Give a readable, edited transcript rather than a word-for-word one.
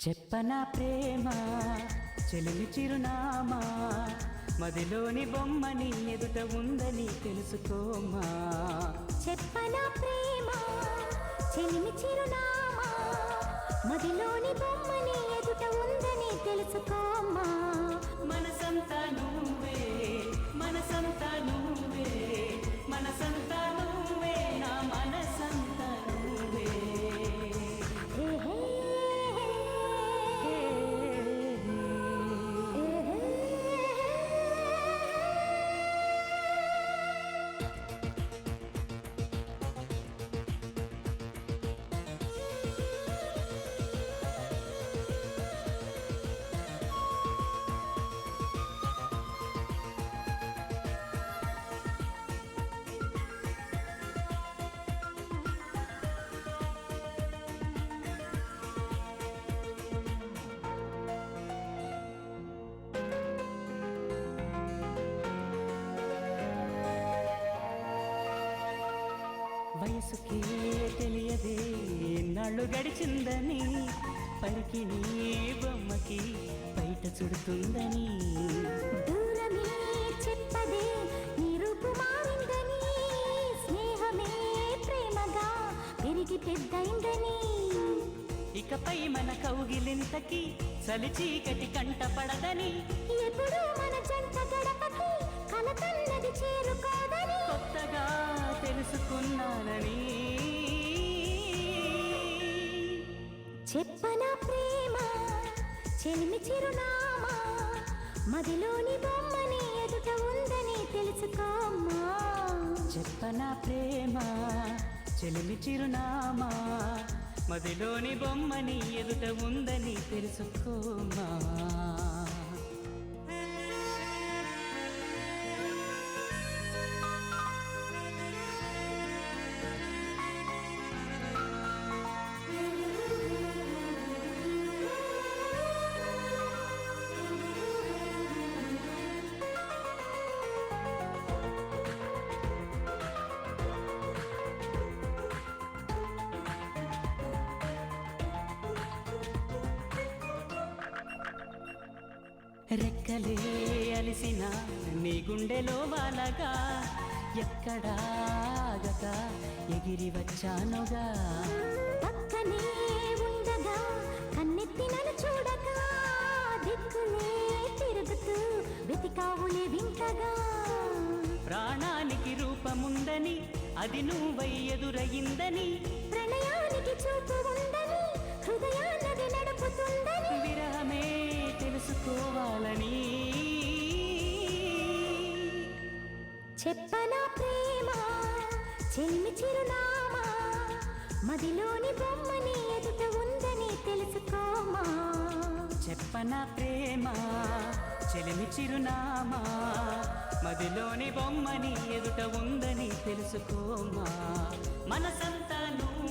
చెప్పనా ప్రేమ చెలిమి చిరునామా మదిలోని బొమ్మని ఎదుట ఉందని తెలుసుకోమా. చెప్పనా ప్రేమ చెలిమి చిరునామా మదిలోని బొమ్మని ఎదుట ఉందని తెలుసుకోమా. మనసంతా నువ్వే మనసంతా నువ్వే మనసంతా నువ్వే నా మనసంతా నువ్వే. వయసుకే తెలియదే నాళ్ళు గడిచిందని పరికి నీ బొమ్మకి బయట చుడుతుందని. దూరమే చెప్పదే నీ రూపు మారిందని స్నేహమే ప్రేమగా పెరిగి పెద్దయిందని. ఇకపై మన కౌగిలింతకి చలి చీకటి కంట పడదని ఎప్పుడు మన జంట గడపకి కలకన్నది చేరుకోదని కొత్తగా తెలుసుకున్నానని. చెప్పనా ప్రేమ చెలిమి చిరునామా మదిలోని బొమ్మని ఎదుట ఉందని తెలుసుకోమా. చెప్పనా ప్రేమ చెలిమి చిరునామా మదిలోని బొమ్మని ఎదుట ఉందని తెలుసుకోమా. రెక్కలే అలిసిన నీ గుండెలో వాలగా ఎక్కడాగక ఎగిరి వచ్చానుగా. పక్కనే ఉండగా కన్నెత్తి నన్ను చూడగా దిక్కులే తిరుగుతూ వెతికావులే వింతగా. ప్రాణానికి రూపముందని అది నువ్వై ఎదురయిందని ప్రణయానికి చూపు ఉందని హృదయాన్నది నడుపుతుందని విరహమే తెలుసుకోవాలని. చెప్పనా ప్రేమ చెలిమి చిరునామా మదిలోని బొమ్మని ఎదుట ఉందని తెలుసుకోమా. చెప్పనా ప్రేమ చెలిమి చిరునామా మదిలోని బొమ్మని ఎదుట ఉందని తెలుసుకోమా. మనసంతా నువ్వు